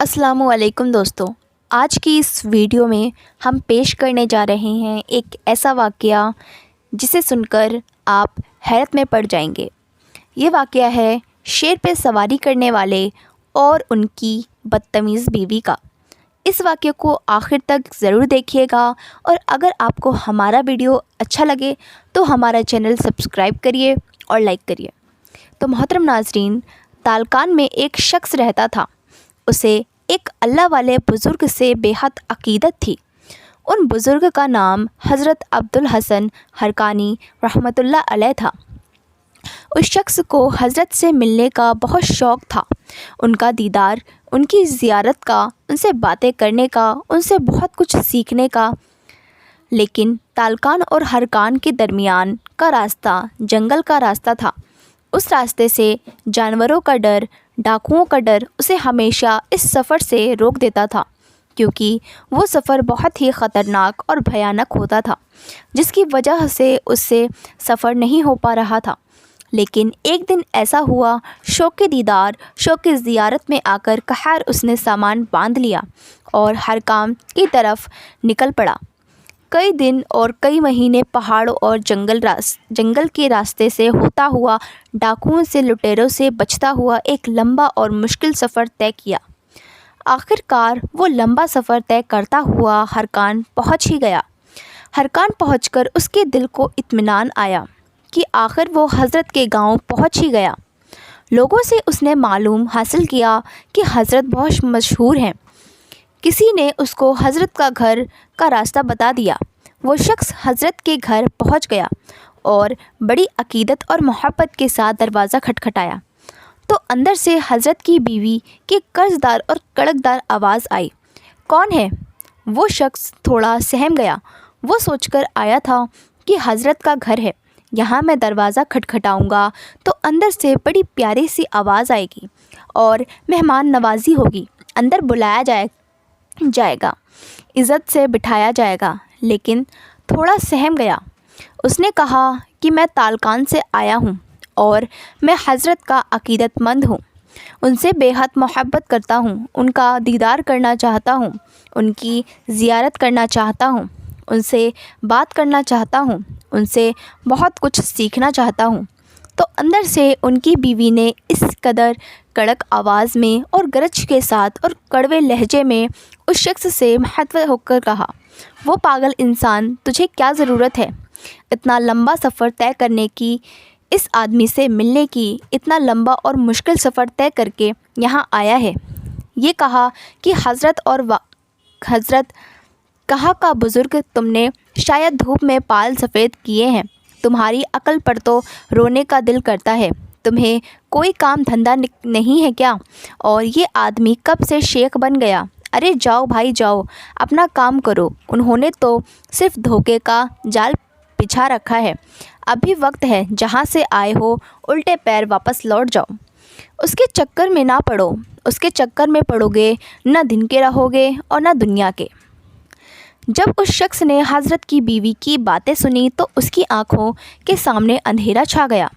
अस्सलामु अलैकुम दोस्तों। आज की इस वीडियो में हम पेश करने जा रहे हैं एक ऐसा वाक़या जिसे सुनकर आप हैरत में पड़ जाएंगे। ये वाक़या है शेर पे सवारी करने वाले और उनकी बदतमीज़ बीवी का। इस वाक़ये को आखिर तक ज़रूर देखिएगा और अगर आपको हमारा वीडियो अच्छा लगे तो हमारा चैनल सब्सक्राइब करिए और लाइक करिए। तो मोहतरम नाज़रीन, तालकान में एक शख्स रहता था। उसे एक अल्लाह वाले बुज़ुर्ग से बेहद अक़ीदत थी। उन बुज़ुर्ग का नाम हज़रत अब्दुल हसन हरकानी रहमतुल्लाह अलैह था। उस शख्स को हज़रत से मिलने का बहुत शौक़ था। उनका दीदार, उनकी ज़ियारत का, उनसे बातें करने का, उनसे बहुत कुछ सीखने का। लेकिन तालकान और हरकान के दरमियान का रास्ता जंगल का रास्ता था। उस रास्ते से जानवरों का डर, डाकुओं का डर उसे हमेशा इस सफ़र से रोक देता था, क्योंकि वो सफ़र बहुत ही ख़तरनाक और भयानक होता था, जिसकी वजह से उससे सफ़र नहीं हो पा रहा था। लेकिन एक दिन ऐसा हुआ, शौक़ दीदार, शौक़ ज़ियारत में आकर कहर उसने सामान बांध लिया और हरकान की तरफ निकल पड़ा। कई दिन और कई महीने पहाड़ों और जंगल के रास्ते से होता हुआ, डाकुओं से, लुटेरों से बचता हुआ एक लंबा और मुश्किल सफ़र तय किया। आखिरकार वो लंबा सफ़र तय करता हुआ हरकान पहुंच ही गया। हरकान पहुंचकर उसके दिल को इत्मीनान आया कि आखिर वो हज़रत के गांव पहुंच ही गया। लोगों से उसने मालूम हासिल किया कि हज़रत बहुत मशहूर हैं। किसी ने उसको हज़रत का घर का रास्ता बता दिया। वो शख्स हज़रत के घर पहुंच गया और बड़ी अक़ीदत और मोहब्बत के साथ दरवाज़ा खटखटाया तो अंदर से हज़रत की बीवी की कर्जदार और कड़कदार आवाज़ आई। कौन है? वो शख्स थोड़ा सहम गया। वो सोचकर आया था कि हज़रत का घर है, यहाँ मैं दरवाज़ा खटखटाऊँगा तो अंदर से बड़ी प्यारी सी आवाज़ आएगी और मेहमान नवाजी होगी, अंदर बुलाया जाएगा, इज़्ज़त से बिठाया जाएगा। लेकिन थोड़ा सहम गया। उसने कहा कि मैं तालकान से आया हूँ और मैं हज़रत का अक़ीदतमंद हूँ, उनसे बेहद मोहब्बत करता हूँ, उनका दीदार करना चाहता हूँ, उनकी ज़ियारत करना चाहता हूँ, उनसे बात करना चाहता हूँ, उनसे बहुत कुछ सीखना चाहता हूँ। तो अंदर से उनकी बीवी ने इस कदर कड़क आवाज़ में और गरज के साथ और कड़वे लहजे में उस शख्स से महत्व होकर कहा, वो पागल इंसान, तुझे क्या ज़रूरत है इतना लंबा सफ़र तय करने की, इस आदमी से मिलने की? इतना लंबा और मुश्किल सफ़र तय करके यहाँ आया है। ये कहा कि हज़रत कहाँ का बुज़ुर्ग, तुमने शायद धूप में बाल सफ़ेद किए हैं, तुम्हारी अकल पर तो रोने का दिल करता है, तुम्हें कोई काम धंधा नहीं है क्या? और ये आदमी कब से शेख बन गया? अरे जाओ भाई जाओ, अपना काम करो, उन्होंने तो सिर्फ धोखे का जाल बिछा रखा है। अभी वक्त है, जहाँ से आए हो उल्टे पैर वापस लौट जाओ। उसके चक्कर में ना पड़ो, उसके चक्कर में पड़ोगे न दिन के रहोगे और न दुनिया के। जब उस शख्स ने हज़रत की बीवी की बातें सुनी तो उसकी आंखों के सामने अंधेरा छा गया,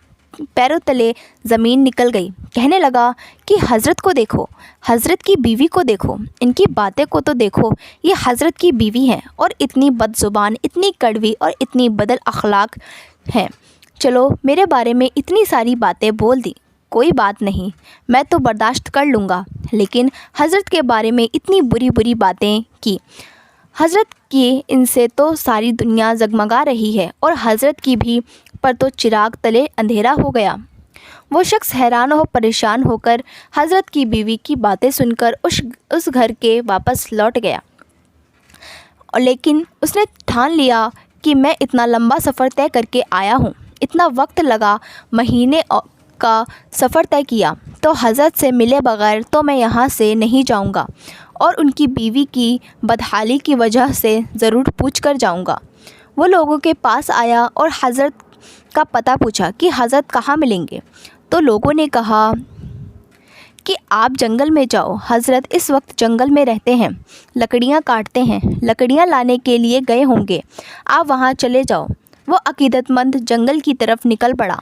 पैरों तले ज़मीन निकल गई। कहने लगा कि हज़रत को देखो, हज़रत की बीवी को देखो, इनकी बातें को तो देखो, ये हज़रत की बीवी हैं और इतनी बदज़ुबान, इतनी कड़वी और इतनी बदल अखलाक हैं। चलो, मेरे बारे में इतनी सारी बातें बोल दी, कोई बात नहीं, मैं तो बर्दाश्त कर लूँगा, लेकिन हज़रत के बारे में इतनी बुरी बुरी बातें की। हज़रत की इनसे तो सारी दुनिया जगमगा रही है और हज़रत की भी पर तो चिराग तले अंधेरा हो गया। वो शख्स हैरान और परेशान होकर हज़रत की बीवी की बातें सुनकर उस घर के वापस लौट गया। और लेकिन उसने ठान लिया कि मैं इतना लंबा सफ़र तय करके आया हूँ, इतना वक्त लगा, महीने का सफ़र तय किया, तो हज़रत से मिले बग़ैर तो मैं यहाँ से नहीं जाऊँगा और उनकी बीवी की बदहाली की वजह से ज़रूर पूछ कर जाऊँगा। वो लोगों के पास आया और हज़रत का पता पूछा कि हज़रत कहाँ मिलेंगे। तो लोगों ने कहा कि आप जंगल में जाओ, हज़रत इस वक्त जंगल में रहते हैं, लकड़ियाँ काटते हैं, लकड़ियाँ लाने के लिए गए होंगे, आप वहाँ चले जाओ। वो अक़ीदतमंद जंगल की तरफ निकल पड़ा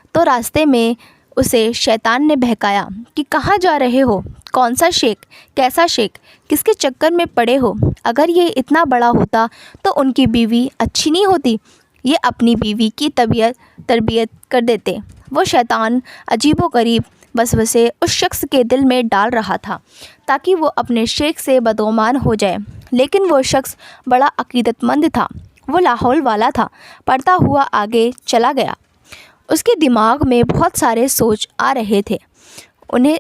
तो रास्ते में اسے شیطان نے بہکایا کہ کہاں جا رہے ہو، کون سا شیخ، کیسا شیخ، کس کے چکر میں پڑے ہو؟ اگر یہ اتنا بڑا ہوتا تو ان کی بیوی اچھی نہیں ہوتی، یہ اپنی بیوی کی تربیت کر دیتے۔ وہ شیطان عجیب و غریب وسوسے اس شخص کے دل میں ڈال رہا تھا تاکہ وہ اپنے شیخ سے بدگمان ہو جائے، لیکن وہ شخص بڑا عقیدت مند تھا، وہ لاہور والا تھا۔ پڑھتا ہوا آگے چلا گیا۔ اس کے دماغ میں بہت سارے سوچ آ رہے تھے، انہیں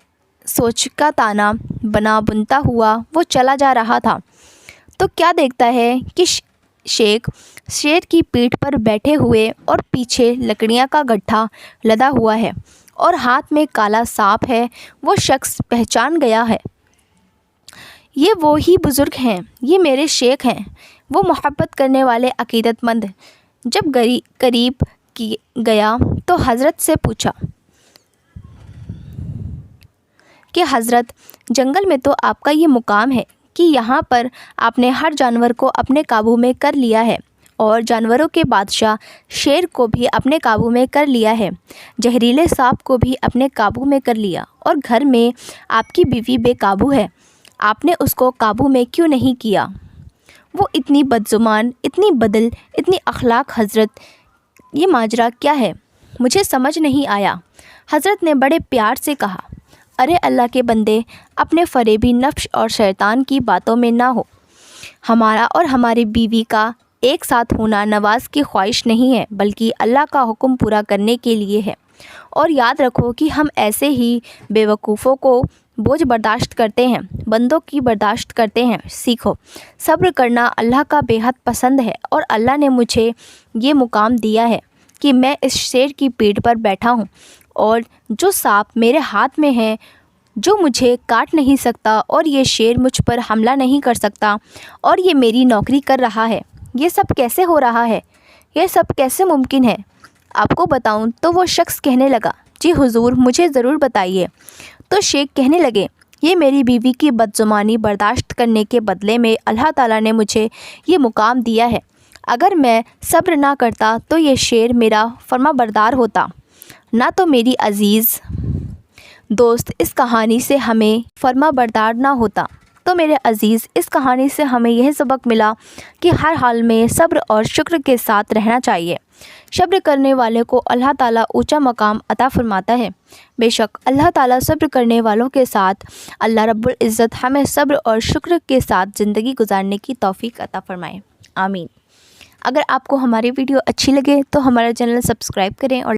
سوچ کا تانا بنتا ہوا وہ چلا جا رہا تھا تو کیا دیکھتا ہے کہ شیخ شیر کی پیٹھ پر بیٹھے ہوئے اور پیچھے لکڑیاں کا گٹھا لدا ہوا ہے اور ہاتھ میں کالا سانپ ہے۔ وہ شخص پہچان گیا ہے، یہ وہی بزرگ ہیں، یہ میرے شیخ ہیں، وہ محبت کرنے والے عقیدت مند۔ جب قریب گیا تو حضرت سے پوچھا کہ حضرت، جنگل میں تو آپ کا یہ مقام ہے کہ یہاں پر آپ نے ہر جانور کو اپنے قابو میں کر لیا ہے اور جانوروں کے بادشاہ شیر کو بھی اپنے قابو میں کر لیا ہے، زہریلے سانپ کو بھی اپنے قابو میں کر لیا، اور گھر میں آپ کی بیوی بے قابو ہے، آپ نے اس کو قابو میں کیوں نہیں کیا؟ وہ اتنی بدزبان، اتنی بدل، اتنی اخلاق۔ حضرت، یہ ماجرا کیا ہے؟ مجھے سمجھ نہیں آیا۔ حضرت نے بڑے پیار سے کہا، ارے اللہ کے بندے، اپنے فریبی نفس اور شیطان کی باتوں میں نہ ہو۔ ہمارا اور ہماری بیوی کا ایک ساتھ ہونا نواز کی خواہش نہیں ہے، بلکہ اللہ کا حکم پورا کرنے کے لیے ہے۔ اور یاد رکھو کہ ہم ایسے ہی بیوقوفوں کو بوجھ برداشت کرتے ہیں، بندوں کی برداشت کرتے ہیں۔ سیکھو، صبر کرنا اللہ کا بے حد پسند ہے، اور اللہ نے مجھے یہ مقام دیا ہے کہ میں اس شیر کی پیٹھ پر بیٹھا ہوں، اور جو سانپ میرے ہاتھ میں ہے جو مجھے کاٹ نہیں سکتا، اور یہ شیر مجھ پر حملہ نہیں کر سکتا، اور یہ میری نوکری کر رہا ہے۔ یہ سب کیسے ہو رہا ہے؟ یہ سب کیسے ممکن ہے؟ آپ کو بتاؤں؟ تو وہ شخص کہنے لگا، جی حضور، مجھے ضرور بتائیے۔ تو شیخ کہنے لگے، یہ میری بیوی کی بدزبانی برداشت کرنے کے بدلے میں اللہ تعالیٰ نے مجھے یہ مقام دیا ہے۔ اگر میں صبر نہ کرتا تو یہ شیر میرا فرما بردار ہوتا، نہ تو میری عزیز دوست اس کہانی سے ہمیں فرما بردار نہ ہوتا۔ تو میرے عزیز، اس کہانی سے ہمیں یہ سبق ملا کہ ہر حال میں صبر اور شکر کے ساتھ رہنا چاہیے۔ صبر کرنے والے کو اللہ تعالیٰ اونچا مقام عطا فرماتا ہے۔ بے شک اللہ تعالیٰ صبر کرنے والوں کے ساتھ۔ اللہ رب العزت ہمیں صبر اور شکر کے ساتھ زندگی گزارنے کی توفیق عطا فرمائے، آمین۔ اگر آپ کو ہماری ویڈیو اچھی لگے تو ہمارا چینل سبسکرائب کریں اور